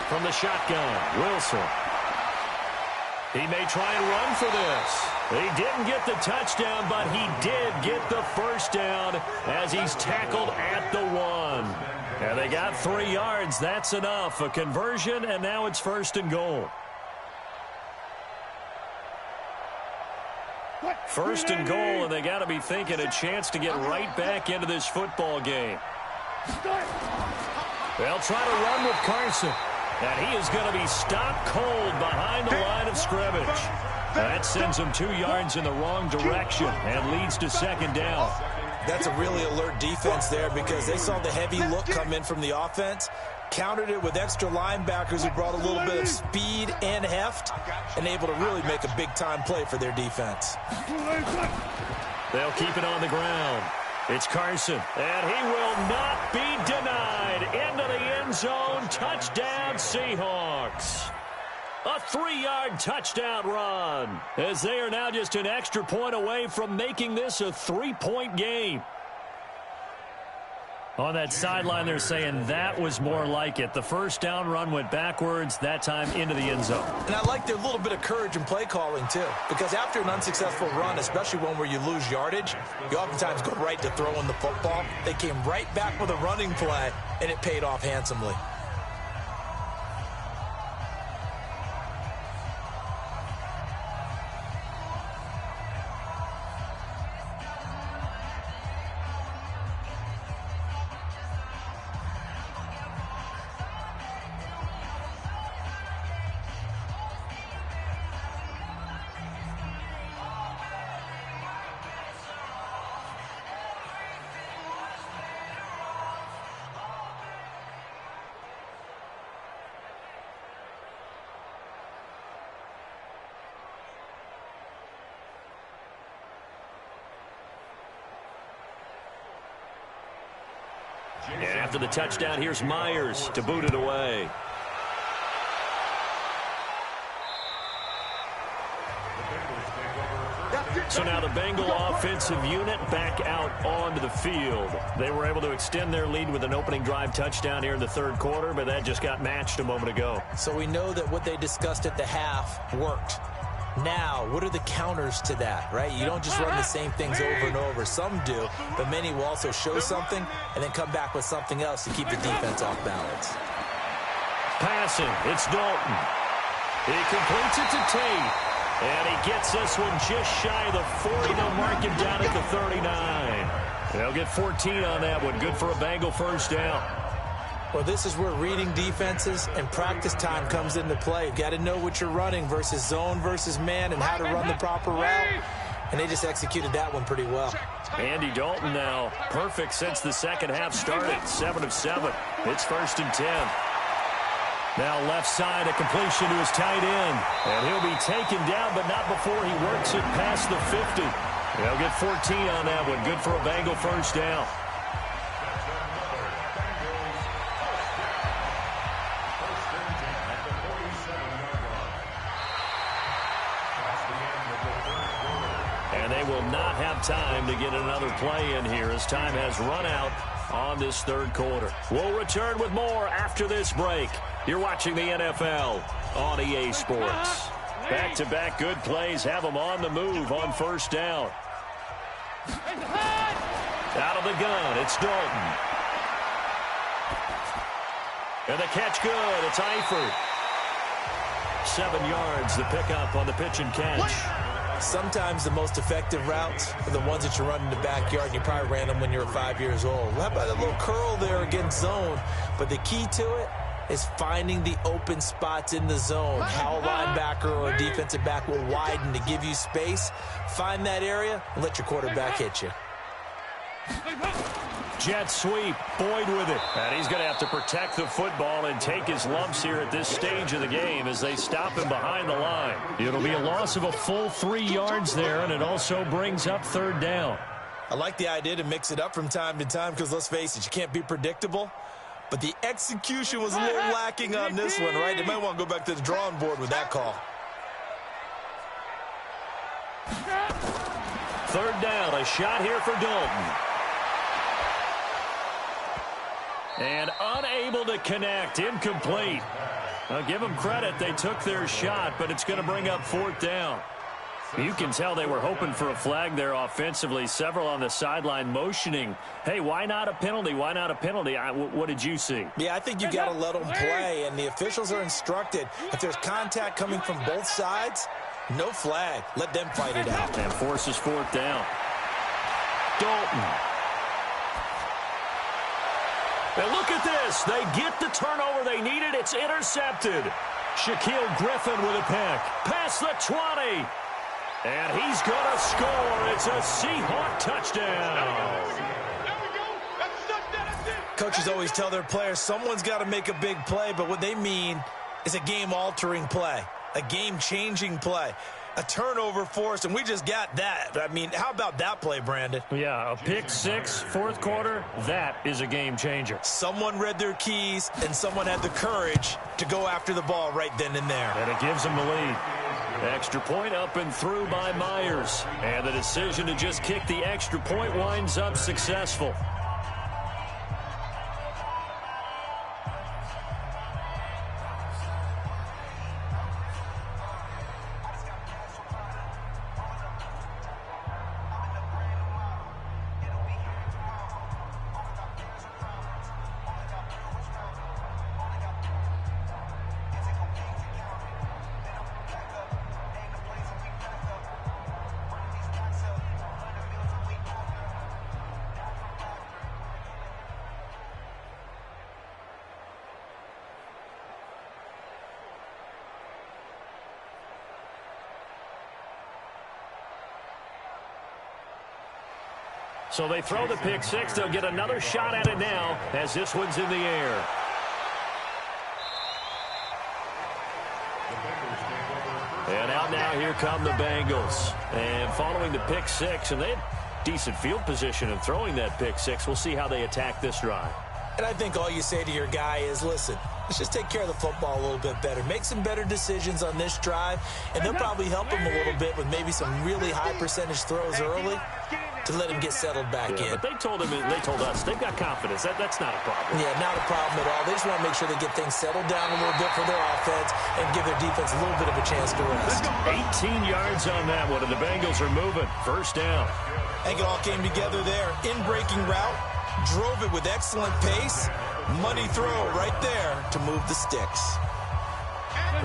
S1: From the shotgun, Wilson. He may try and run for this. He didn't get the touchdown, but he did get the first down as he's tackled at the 1. And they got 3 yards. That's enough. A conversion, and now it's 1st and goal. 1st and goal, and they got to be thinking a chance to get right back into this football game. They'll try to run with Carson. And he is going to be stopped cold behind the line of scrimmage. That sends him 2 yards in the wrong direction and leads to 2nd down.
S2: That's a really alert defense there because they saw the heavy look come in from the offense, countered it with extra linebackers who brought a little bit of speed and heft, and able to really make a big-time play for their defense.
S1: They'll keep it on the ground. It's Carson, and he will not be denied. Into the end zone, touchdown Seahawks. A 3-yard touchdown run, as they are now just an extra point away from making this a 3-point game. On that sideline, they're saying that was more like it. The first down run went backwards, that time into the end zone.
S2: And I like their little bit of courage in play calling, too, because after an unsuccessful run, especially one where you lose yardage, you oftentimes go right to throwing the football. They came right back with a running play, and it paid off handsomely.
S1: And after the touchdown, here's Myers to boot it away. So now the Bengal offensive unit back out onto the field. They were able to extend their lead with an opening drive touchdown here in the third quarter, but that just got matched a moment ago.
S2: So we know that what they discussed at the half worked. Now, what are the counters to that, right? You don't just run the same things over and over. Some do, but many will also show something and then come back with something else to keep the defense off balance.
S1: Passing, it's Dalton. He completes it to Tate. And he gets this one just shy of the 40. They'll mark him down at the 39. They'll get 14 on that one. Good for a Bengal first down.
S2: Well, this is where reading defenses and practice time comes into play. You've got to know what you're running versus zone versus man and how to run the proper route. And they just executed that one pretty well.
S1: Andy Dalton now perfect since the second half started. 7 of 7. It's 1st and 10. Now left side, a completion to his tight end. And he'll be taken down, but not before he works it past the 50. They'll get 14 on that one. Good for a Bengal first down. And they will not have time to get another play in here as time has run out on this third quarter. We'll return with more after this break. You're watching the NFL on EA Sports. Back-to-back good plays have them on the move on first down. Out of the gun, it's Dalton. And the catch good, it's Eifert. 7 yards, the pickup on the pitch and catch.
S2: Sometimes the most effective routes are the ones that you run in the backyard, and you probably ran them when you were 5 years old. How about a little curl there against zone? But the key to it is finding the open spots in the zone. How a linebacker or a defensive back will widen to give you space. Find that area and let your quarterback hit you.
S1: Jet sweep, Boyd with it. And he's going to have to protect the football and take his lumps here at this stage of the game as they stop him behind the line. It'll be a loss of a full 3 yards there, and it also brings up third down.
S2: I like the idea to mix it up from time to time because, let's face it, you can't be predictable. But the execution was a little lacking on this one, right? They might want to go back to the drawing board with that call.
S1: Third down, a shot here for Dalton. And unable to connect, incomplete. I'll give them credit, they took their shot, but it's going to bring up fourth down. You can tell they were hoping for a flag there offensively. Several on the sideline motioning, hey, why not a penalty? Why not a penalty? What did you see?
S2: Yeah, I think you got to let them play, and the officials are instructed. If there's contact coming from both sides, no flag. Let them fight it out.
S1: And forces fourth down. Dalton. And look at this. They get the turnover they needed. It's intercepted. Shaquille Griffin with a pick. Past the 20. And he's going to score. It's a Seahawk touchdown.
S2: Coaches always tell their players someone's got to make a big play, but what they mean is a game-altering play, a game-changing play, a turnover force, and we just got that. I mean, how about that play, Brandon?
S1: Yeah, a pick six, fourth quarter, that is a game changer.
S2: Someone read their keys, and someone had the courage to go after the ball right then and there.
S1: And it gives them the lead. Extra point up and through by Myers. And the decision to just kick the extra point winds up successful. So they throw the pick six. They'll get another shot at it now as this one's in the air. And out now, here come the Bengals. And following the pick six, and they had decent field position in throwing that pick six. We'll see how they attack this drive.
S2: And I think all you say to your guy is, listen, let's just take care of the football a little bit better. Make some better decisions on this drive, and they'll probably help him a little bit with maybe some really high percentage throws early to let him get settled back in.
S1: But they told us, they've got confidence. That's not a problem.
S2: Yeah, not a problem at all. They just want to make sure they get things settled down a little bit for their offense and give their defense a little bit of a chance to rest.
S1: 18 yards on that one, and the Bengals are moving. First down.
S2: I think it all came together there. In-breaking route, drove it with excellent pace. Money throw right there to move the sticks.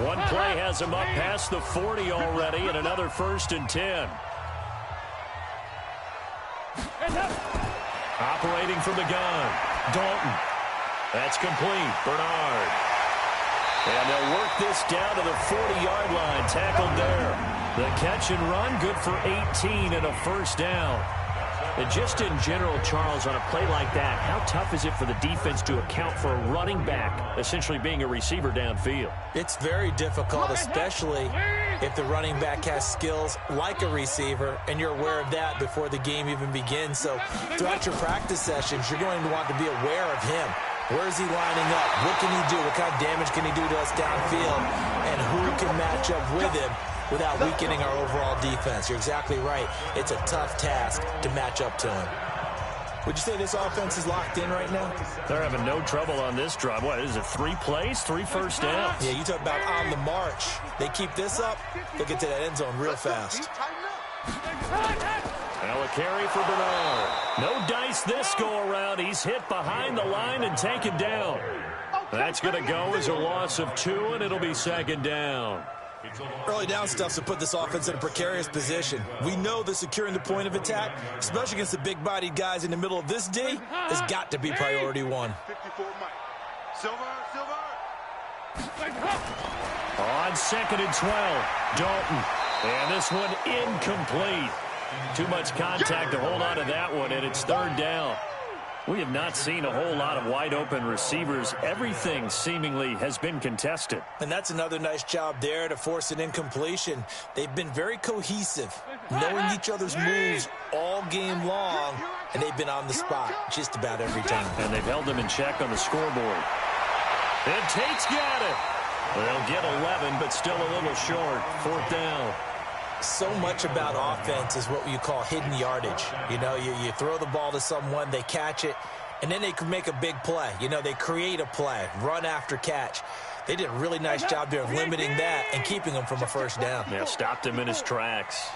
S1: One play has him up past the 40 already, and another 1st and 10. Operating from the gun, Dalton. That's complete. Bernard. And they'll work this down to the 40-yard line. Tackled there. The catch and run, good for 18 and a first down. And just in general, Charles, on a play like that, how tough is it for the defense to account for a running back essentially being a receiver downfield?
S2: It's very difficult, especially if the running back has skills like a receiver, and you're aware of that before the game even begins. So throughout your practice sessions, you're going to want to be aware of him. Where is he lining up? What can he do? What kind of damage can he do to us downfield? And who can match up with him without weakening our overall defense? You're exactly right. It's a tough task to match up to him. Would you say this offense is locked in right now?
S1: They're having no trouble on this drive. What is it, 3 plays, 3 first downs?
S2: Yeah, you talk about on the march. They keep this up, they'll get to that end zone real fast.
S1: Now a carry for Bernard. No dice this go-around. He's hit behind the line and taken down. That's going to go as a loss of 2, and it'll be 2nd down.
S2: Early down stuff to put this offense in a precarious position. We know that securing the point of attack, especially against the big-bodied guys in the middle of this D, has got to be priority 1.
S3: 54 Mike. Silver.
S1: On 2nd and 12, Dalton. And this one incomplete. Too much contact to hold on to that one, and it's 3rd down. We have not seen a whole lot of wide-open receivers. Everything seemingly has been contested.
S2: And that's another nice job there to force an incompletion. They've been very cohesive, knowing each other's moves all game long, and they've been on the spot just about every time.
S1: And they've held them in check on the scoreboard. And Tate's got it. They'll get 11, but still a little short. 4th down.
S2: So much about offense is what you call hidden yardage. You know, you throw the ball to someone, they catch it, and then they can make a big play. You know, they create a play, run after catch. They did a really nice job there of limiting that and keeping him from a first down.
S1: Yeah, stopped him in his tracks.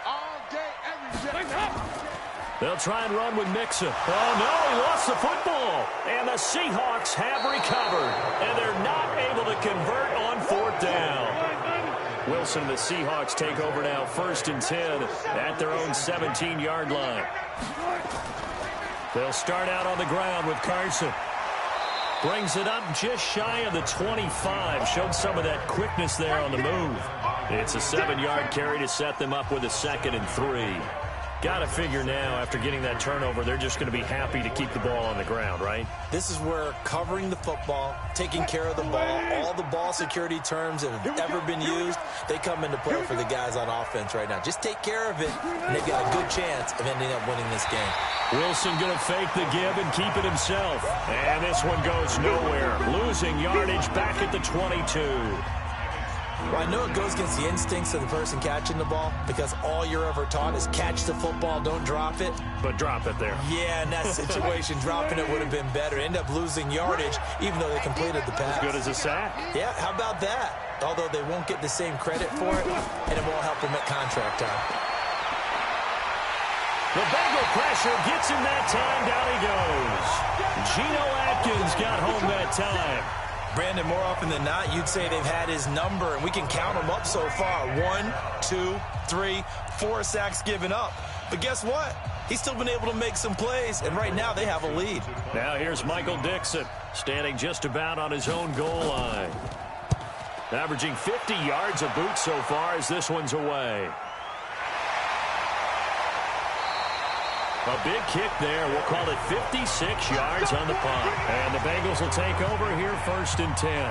S3: All day, every day.
S1: They'll try and run with Mixon. Oh, no, he lost the football. And the Seahawks have recovered, and they're not able to convert on 4th down. Wilson and the Seahawks take over now, 1st and 10 at their own 17-yard line. They'll start out on the ground with Carson. Brings it up just shy of the 25. Showed some of that quickness there on the move. It's a 7-yard carry to set them up with a 2nd and 3. Got to figure now, after getting that turnover, they're just going to be happy to keep the ball on the ground, right?
S2: This is where covering the football, taking care of the ball, all the ball security terms that have ever been used, they come into play for the guys on offense right now. Just take care of it, and they've got a good chance of ending up winning this game.
S1: Wilson going to fake the give and keep it himself. And this one goes nowhere. Losing yardage back at the 22.
S2: Well, I know it goes against the instincts of the person catching the ball because all you're ever taught is catch the football, don't drop it.
S1: But drop it there.
S2: Yeah, in that situation, dropping it would have been better. End up losing yardage, even though they completed the pass.
S1: As good as a sack.
S2: Yeah, how about that? Although they won't get the same credit for it, and it won't help them at contract time.
S1: The Bengal pressure gets him that time. Down he goes. Geno Atkins got home that time.
S2: Brandon, more often than not, you'd say they've had his number, and we can count them up so far. 1, 2, 3, 4 sacks given up. But guess what? He's still been able to make some plays, and right now they have a lead.
S1: Now here's Michael Dixon, standing just about on his own goal line. Averaging 50 yards a boot so far as this one's away. A big kick there. We'll call it 56 yards on the punt. And the Bengals will take over here 1st and 10.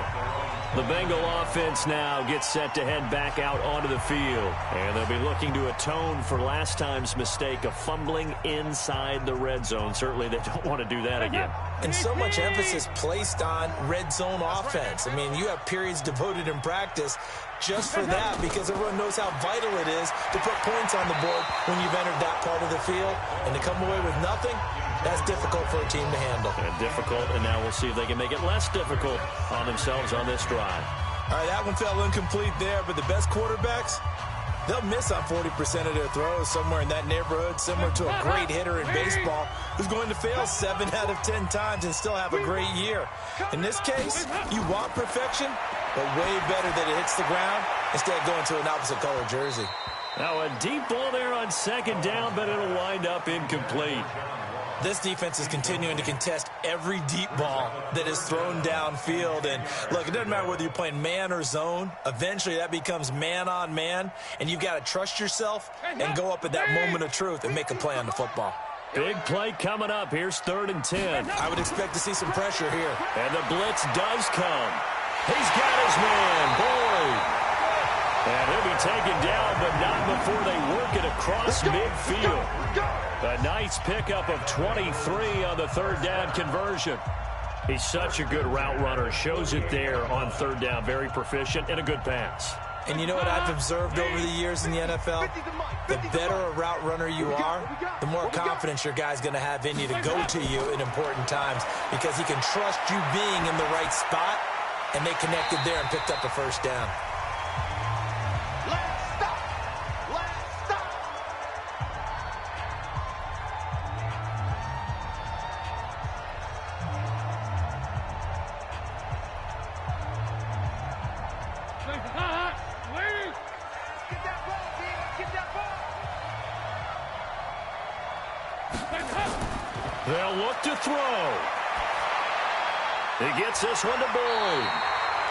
S1: The Bengal offense now gets set to head back out onto the field. And they'll be looking to atone for last time's mistake of fumbling inside the red zone. Certainly they don't want to do that again.
S2: And so much emphasis placed on red zone offense. I mean, you have periods devoted in practice just for that because everyone knows how vital it is to put points on the board when you've entered that part of the field. And to come away with nothing, that's difficult for a team to handle.
S1: And difficult, and now we'll see if they can make it less difficult on themselves on this drive.
S2: All right, that one fell incomplete there, but the best quarterbacks, they'll miss on 40% of their throws, somewhere in that neighborhood, similar to a great hitter in baseball who's going to fail 7 out of 10 times and still have a great year. In this case, you want perfection, but way better that it hits the ground instead of going to an opposite color jersey.
S1: Now a deep ball there on second down, but it'll wind up incomplete.
S2: This defense is continuing to contest every deep ball that is thrown downfield. And, look, it doesn't matter whether you're playing man or zone. Eventually, that becomes man on man, and you've got to trust yourself and go up at that moment of truth and make a play on the football.
S1: Big play coming up. Here's 3rd and 10.
S2: I would expect to see some pressure here.
S1: And the blitz does come. He's got his man, Boyd. And he'll be taken down, but not before they work it across midfield. A nice pickup of 23 on the 3rd down conversion. He's such a good route runner. Shows it there on 3rd down. Very proficient and a good pass.
S2: And you know what I've observed over the years in the NFL? The better a route runner you are, the more confidence your guy's going to have in you to go to you in important times because he can trust you being in the right spot, and they connected there and picked up a 1st down.
S1: They'll look to throw. He gets this one to Boyd.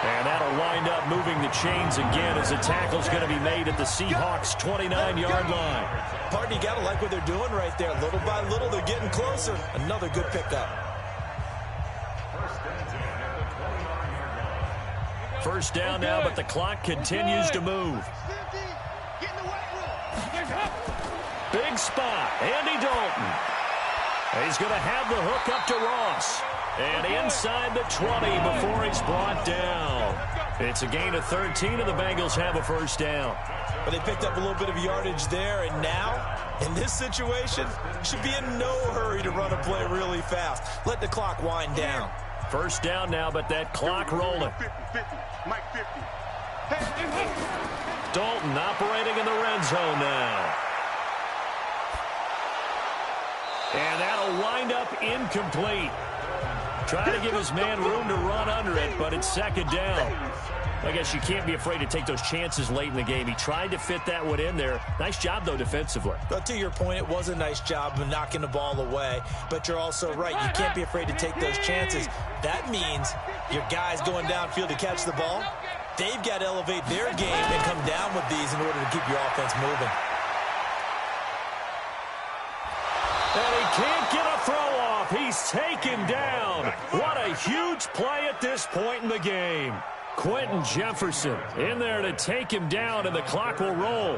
S1: And that'll wind up moving the chains again as the tackle's going to be made at the Seahawks' 29-yard line.
S2: Partner, you got to like what they're doing right there. Little by little, they're getting closer. Another good pickup.
S1: 1st down now, but the clock continues to move. Big spot, Andy Dalton. He's going to have the hook up to Ross. And inside the 20 before he's brought down. It's a gain of 13, and the Bengals have a 1st down.
S2: But they picked up a little bit of yardage there, and now, in this situation, should be in no hurry to run a play really fast. Let the clock wind down.
S1: 1st down now, but that clock rolling. Dalton operating in the red zone now. And that'll wind up incomplete. Trying to give his man room to run under it, but it's 2nd down. I guess you can't be afraid to take those chances late in the game. He tried to fit that one in there. Nice job, though, defensively.
S2: But to your point, it was a nice job of knocking the ball away. But you're also right. You can't be afraid to take those chances. That means your guys going downfield to catch the ball, they've got to elevate their game and come down with these in order to keep your offense moving.
S1: And he can't get a throw off. He's taken down. What a huge play at this point in the game. Quentin Jefferson in there to take him down, and the clock will roll.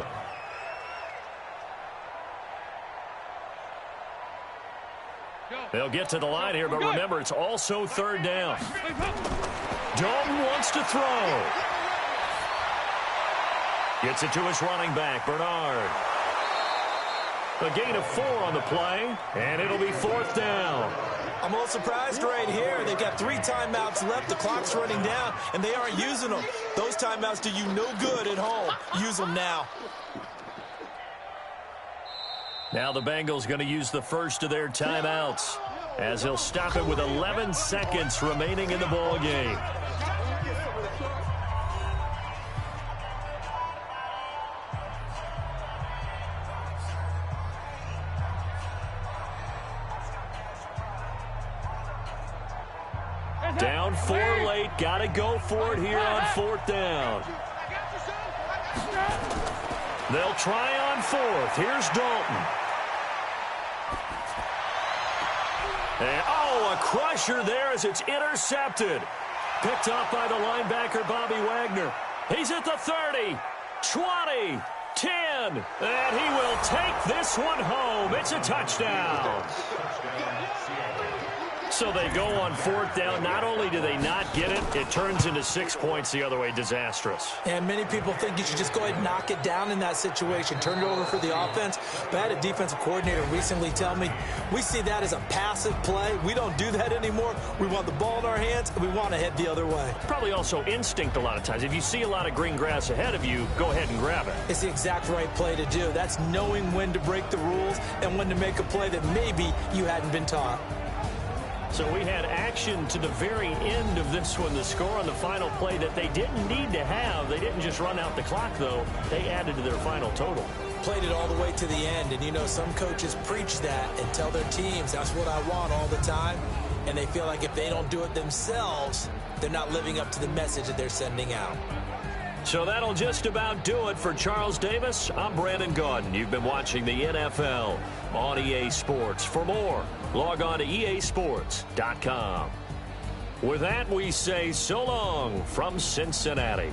S1: They'll get to the line here, but remember, it's also 3rd down. Dalton wants to throw. Gets it to his running back, Bernard. A gain of 4 on the play, and it'll be 4th down.
S2: I'm a little surprised right here. They've got 3 timeouts left. The clock's running down, and they aren't using them. Those timeouts do you no good at home. Use them now.
S1: Now the Bengals going to use the first of their timeouts as they'll stop it with 11 seconds remaining in the ball game. Down 4 late. Got to go for it here on 4th down. They'll try on 4th. Here's Dalton. And, oh, a crusher there as it's intercepted. Picked up by the linebacker, Bobby Wagner. He's at the 30, 20, 10, and he will take this one home. It's a touchdown. So they go on 4th down. Not only do they not get it, it turns into 6 points the other way. Disastrous.
S2: And many people think you should just go ahead and knock it down in that situation. Turn it over for the offense. But I had a defensive coordinator recently tell me, we see that as a passive play. We don't do that anymore. We want the ball in our hands, and we want to head the other way.
S1: Probably also instinct a lot of times. If you see a lot of green grass ahead of you, go ahead and grab it.
S2: It's the exact right play to do. That's knowing when to break the rules and when to make a play that maybe you hadn't been taught.
S1: So we had action to the very end of this one. The score on the final play that they didn't need to have. They didn't just run out the clock, though. They added to their final total.
S2: Played it all the way to the end. And, you know, some coaches preach that and tell their teams, that's what I want all the time. And they feel like if they don't do it themselves, they're not living up to the message that they're sending out.
S1: So that'll just about do it for Charles Davis. I'm Brandon Gaudin. You've been watching the NFL on EA Sports. For more, log on to easports.com. With that, we say so long from Cincinnati.